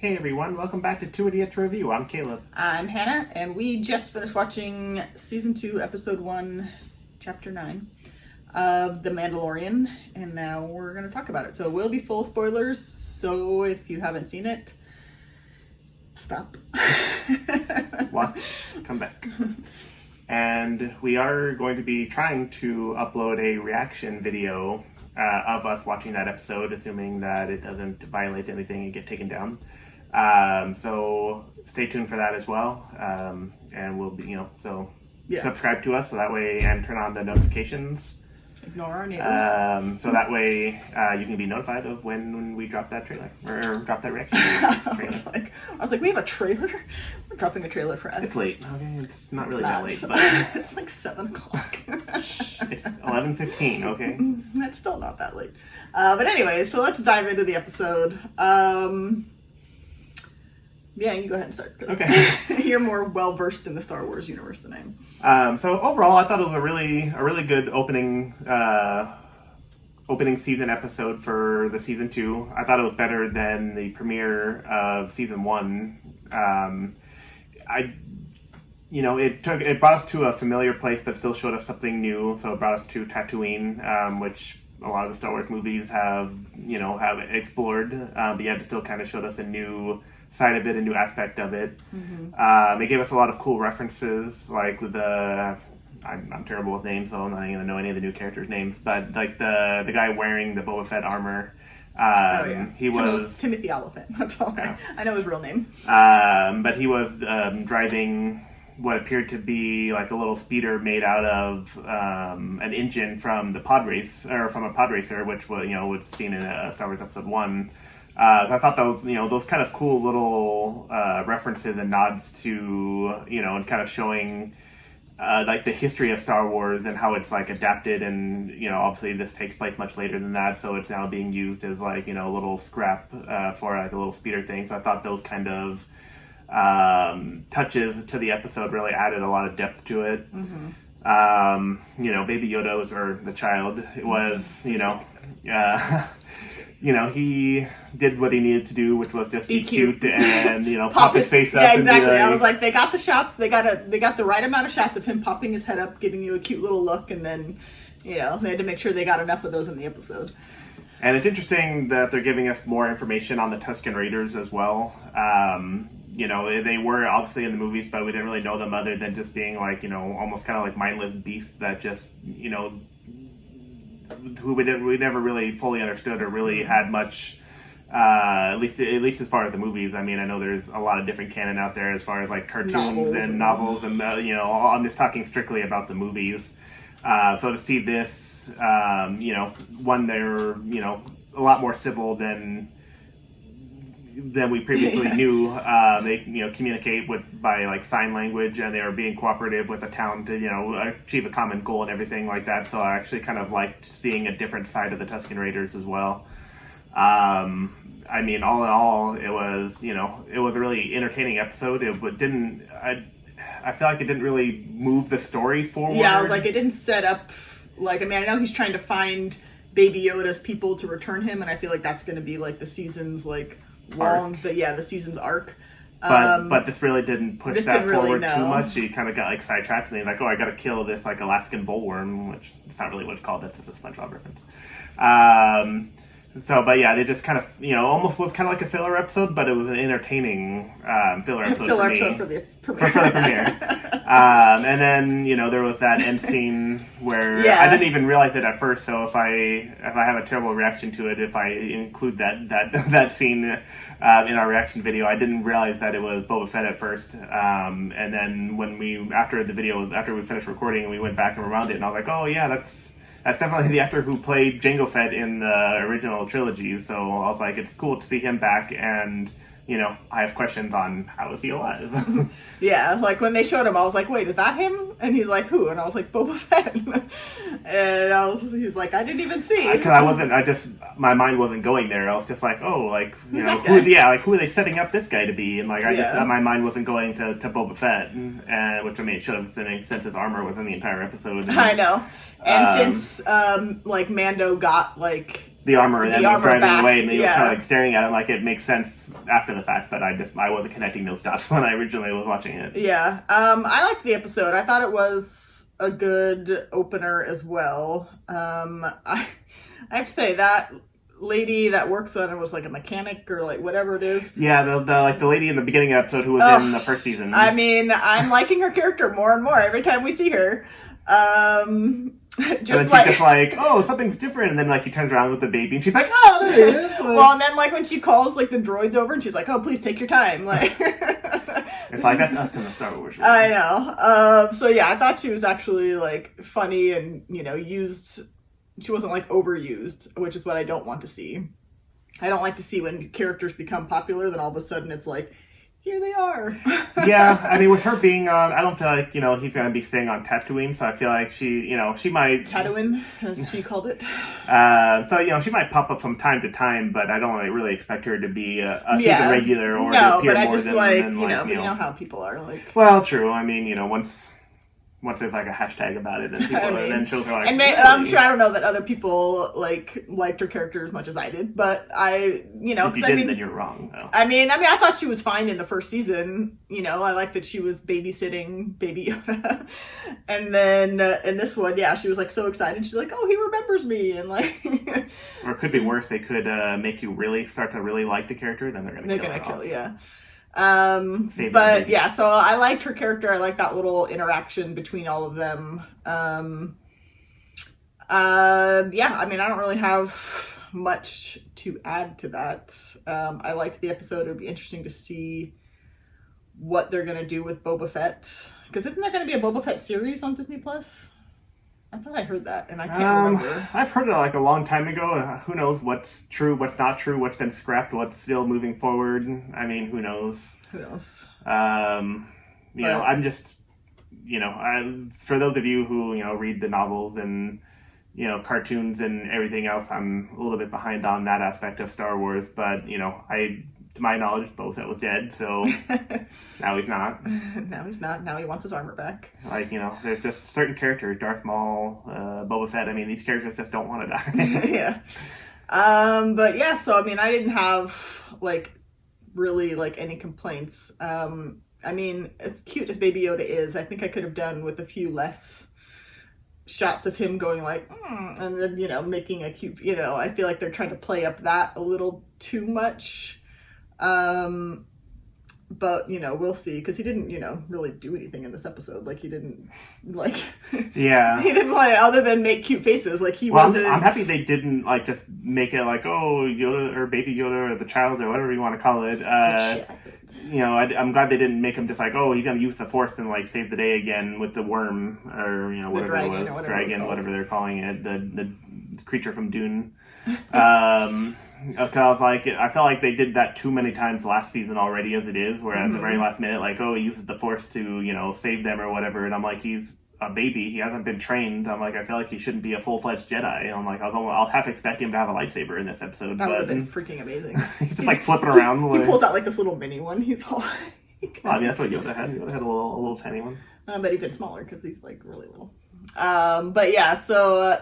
Hey everyone, welcome back to Two Idiots Review. I'm Caleb. I'm Hannah, and we just finished watching Season 2, Episode 1, Chapter 9 of The Mandalorian, and now we're going to talk about it. So it will be full spoilers, so if you haven't seen it, stop. Watch, come back. And we are going to be trying to upload a reaction video of us watching that episode, assuming that it doesn't violate anything and get taken down. So stay tuned for that as well. And we'll be, subscribe to us so that way, and turn on the notifications. Ignore our neighbors. So that way you can be notified of when we drop that trailer or drop that reaction trailer. I was like, we have a trailer? We're dropping a trailer for us. It's late. Okay, it's not really that late, but it's like 7 o'clock. It's 11:15. Okay, it's still not that late. But anyway, so let's dive into the episode. Yeah, you go ahead and start. Okay. You're more well versed in the Star Wars universe than I am. So overall, I thought it was a really good opening season episode for the season 2. I thought it was better than the premiere of season 1. It brought us to a familiar place, but still showed us something new. So it brought us to Tatooine, which a lot of the Star Wars movies have explored, but yet it still kind of showed us a new side of it, a new aspect of it. Mm-hmm. It gave us a lot of cool references, like with I'm terrible with names, so I'm not even going to know any of the new characters' names, but like the guy wearing the Boba Fett armor, he was... Timothy Oliphant, that's all. Yeah. I know his real name. But he was driving what appeared to be like a little speeder made out of an engine from a pod racer, which was seen in Star Wars Episode 1. So I thought those kind of cool little references and nods to, and kind of showing like the history of Star Wars and how it's like adapted, and obviously this takes place much later than that, so it's now being used as like a little scrap for like a little speeder thing. So I thought those kind of touches to the episode really added a lot of depth to it. Mm-hmm. Baby Yoda was, or the child, it was, he did what he needed to do, which was just be cute and, pop his face up. Yeah, exactly. And be like, I was like, they got the shots. They got the right amount of shots of him popping his head up, giving you a cute little look, and then, they had to make sure they got enough of those in the episode. And it's interesting that they're giving us more information on the Tusken Raiders as well. They were obviously in the movies, but we didn't really know them other than just being like, almost kind of like mindless beasts that just, who we never really fully understood or really had much, at least as far as the movies. I mean, I know there's a lot of different canon out there as far as like cartoons and novels, and I'm just talking strictly about the movies. So to see this, one, they're a lot more civil than we previously knew. They communicate by like sign language, and they were being cooperative with the town to achieve a common goal and everything like that. So I actually kind of liked seeing a different side of the Tusken Raiders as well. I mean, all in all, it was a really entertaining episode. I feel like it didn't really move the story forward. Yeah, I was like, it didn't set up, like, I mean, I know he's trying to find Baby Yoda's people to return him, and I feel like that's going to be like the season's like long, the season's arc. But this really didn't push that forward too much. He kind of got like sidetracked, and he's like, "Oh, I got to kill this like Alaskan bullworm," which is not really what it's called. That's just a SpongeBob reference. But yeah, they just kind of, almost was kind of like a filler episode, but it was an entertaining filler episode for me. Episode for the premiere. For the premiere. And then, there was that end scene where I didn't even realize it at first, so if I have a terrible reaction to it, if I include that scene in our reaction video, I didn't realize that it was Boba Fett at first. And then after we finished recording, we went back and rewound it, and I was like, oh yeah, that's definitely the actor who played Jango Fett in the original trilogy. So I was like, it's cool to see him back, and I have questions on how is he alive. Yeah, like when they showed him, I was like, wait, is that him? And he's like, who? And I was like, Boba Fett. And he's like, I didn't even see. Because my mind wasn't going there. I was just like, oh, like, who are they setting up this guy to be? And like, my mind wasn't going to Boba Fett, which I mean, it should have, since his armor was in the entire episode. I know. And since, like, Mando got, like, the armor, and then he was driving back. away, and he was kind of like staring at him. Like, it makes sense after the fact, but I wasn't connecting those dots when I originally was watching it. Yeah. I liked the episode. I thought it was a good opener as well. I have to say that lady that works on it was like a mechanic or like whatever it is. Yeah, the lady in the beginning of the episode who was in the first season. I mean, I'm liking her character more and more every time we see her. She's just like, oh, something's different, and then like he turns around with the baby, and she's like, oh, there it is. Like, well, and then like when she calls like the droids over, and she's like, oh, please take your time. Like, it's like that's us in the Star Wars. I know. So yeah, I thought she was actually like funny and used. She wasn't like overused, which is what I don't want to see. I don't like to see when characters become popular, then all of a sudden it's like, here they are. Yeah, I mean, with her being on, I don't feel like, he's going to be staying on Tatooine, so I feel like she might... Tatooine, as she called it. So, she might pop up from time to time, but I don't really expect her to be a season regular or to appear more than... No, but you know how people are, like... Well, true. I mean, once there's like a hashtag about it, then people then shows are like. And I'm sure I don't know that other people liked her character as much as I did, but if you didn't, then you're wrong. Though. I mean, I thought she was fine in the first season. I like that she was babysitting Baby Yoda, and then in this one, yeah, she was like so excited. She's like, "Oh, he remembers me," and like. Or it could be worse. They could make you really start to really like the character. Then they're gonna kill. Yeah. But yeah, so I liked her character. I liked that little interaction between all of them. Yeah, I mean, I don't really have much to add to that. I liked the episode. It would be interesting to see what they're gonna do with Boba Fett. Because isn't there gonna be a Boba Fett series on Disney Plus? I thought I heard that, and I can't remember. I've heard it like a long time ago. Who knows what's true, what's not true, what's been scrapped, what's still moving forward. I mean, who knows? Who knows? I'm just, for those of you who, read the novels and, cartoons and everything else, I'm a little bit behind on that aspect of Star Wars. But, to my knowledge, Boba Fett was dead, so now he's not. Now he's not. Now he wants his armor back. Like, there's just certain characters, Darth Maul, Boba Fett, I mean, these characters just don't want to die. Yeah. But yeah, so, I mean, I didn't have, really, any complaints. I mean, as cute as Baby Yoda is, I think I could have done with a few less shots of him going and then, making a cute, I feel like they're trying to play up that a little too much. But, we'll see, because he didn't, really do anything in this episode. He didn't, Yeah. He didn't, other than make cute faces. Wasn't... I'm happy they didn't, just make it oh, Yoda, or Baby Yoda, or the child, or whatever you want to call it. I'm glad they didn't make him just oh, he's going to use the Force and, save the day again with the worm, or, whatever it was. Dragon, whatever they're calling it. The creature from Dune. I felt like they did that too many times last season already as it is, where at the very last minute, oh, he uses the Force to, save them or whatever, and I'm like, he's a baby, he hasn't been trained. I'm like, I feel like he shouldn't be a full-fledged Jedi. And I'm like, I'll half expect him to have a lightsaber in this episode. That would have been freaking amazing. He's just flipping around. He pulls out this little mini one. He's all... that's what Yoda had. Yoda had a little tiny one. But even smaller, because he's really little. But yeah, so,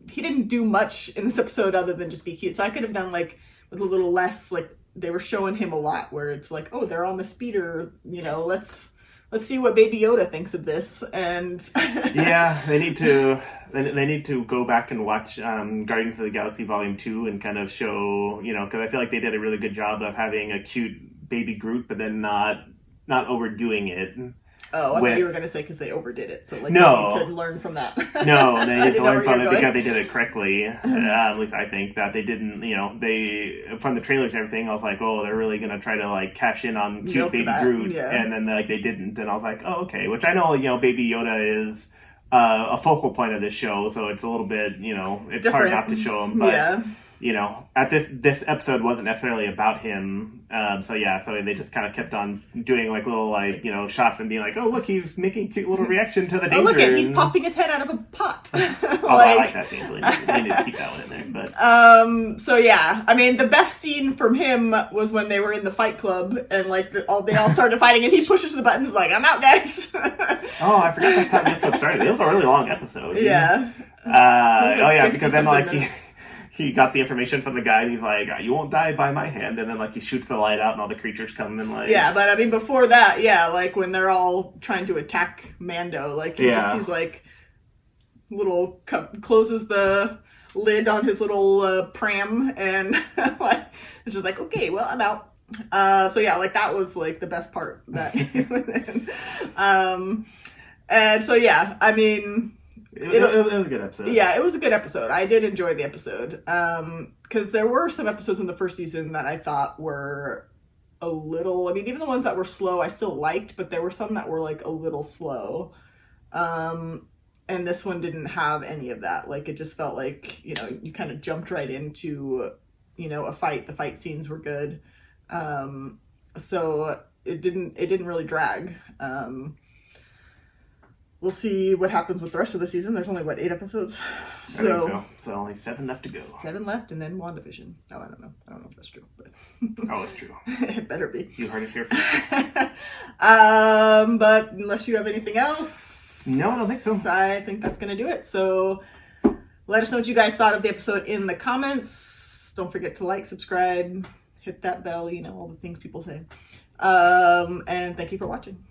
he didn't do much in this episode other than just be cute. So I could have done with a little less, they were showing him a lot where it's oh, they're on the speeder, let's see what Baby Yoda thinks of this. And yeah, they need to go back and watch Guardians of the Galaxy Volume 2 and kind of show, because I feel like they did a really good job of having a cute baby Groot, but then not overdoing it. Oh, I thought you were going to say because they overdid it. So, no. They need to learn from that. No, they need to learn from it because they did it correctly. At least I think that they didn't, from the trailers and everything, I was like, oh, they're really going to try to, cash in on cute Baby Groot. Yeah. And then, they didn't. And I was like, oh, okay. Which I know, Baby Yoda is a focal point of this show. So it's a little bit, it's different. Hard not to show him. But, at this episode wasn't necessarily about him. So they just kind of kept on doing little shots and being oh, look, he's making cute little reaction to the danger. Oh, look he's popping his head out of a pot. I like that scene. So they need to keep that one in there. But so yeah, I mean, the best scene from him was when they were in the fight club and they all started fighting and he pushes the buttons I'm out, guys. Oh, I forgot that's how the episode started. It was a really long episode. Yeah. Because then he got the information from the guy, and he's like, "You won't die by my hand." And then like he shoots the light out, and all the creatures come and like. Yeah, but I mean, before that, yeah, like when they're all trying to attack Mando, like he's like closes the lid on his little pram, and like it's just like, okay, well, I'm out. So yeah, like that was like the best part that he was in. And so yeah, I mean. It was a good episode. Yeah, it was a good episode. I did enjoy the episode. Because there were some episodes in the first season that I thought were a little... I mean, even the ones that were slow, I still liked, but there were some that were, like, a little slow. And this one didn't have any of that. Like, it just felt like, you know, you kind of jumped right into, you know, a fight. The fight scenes were good. So it didn't really drag. We'll see what happens with the rest of the season. There's only, 8 episodes? I think so. So only 7 left to go. 7 left, and then WandaVision. Oh, I don't know. I don't know if that's true. But Oh, it's true. It better be. You heard it here first. But unless you have anything else... No, I don't think so. I think that's going to do it. So let us know what you guys thought of the episode in the comments. Don't forget to like, subscribe, hit that bell, you know, all the things people say. And thank you for watching.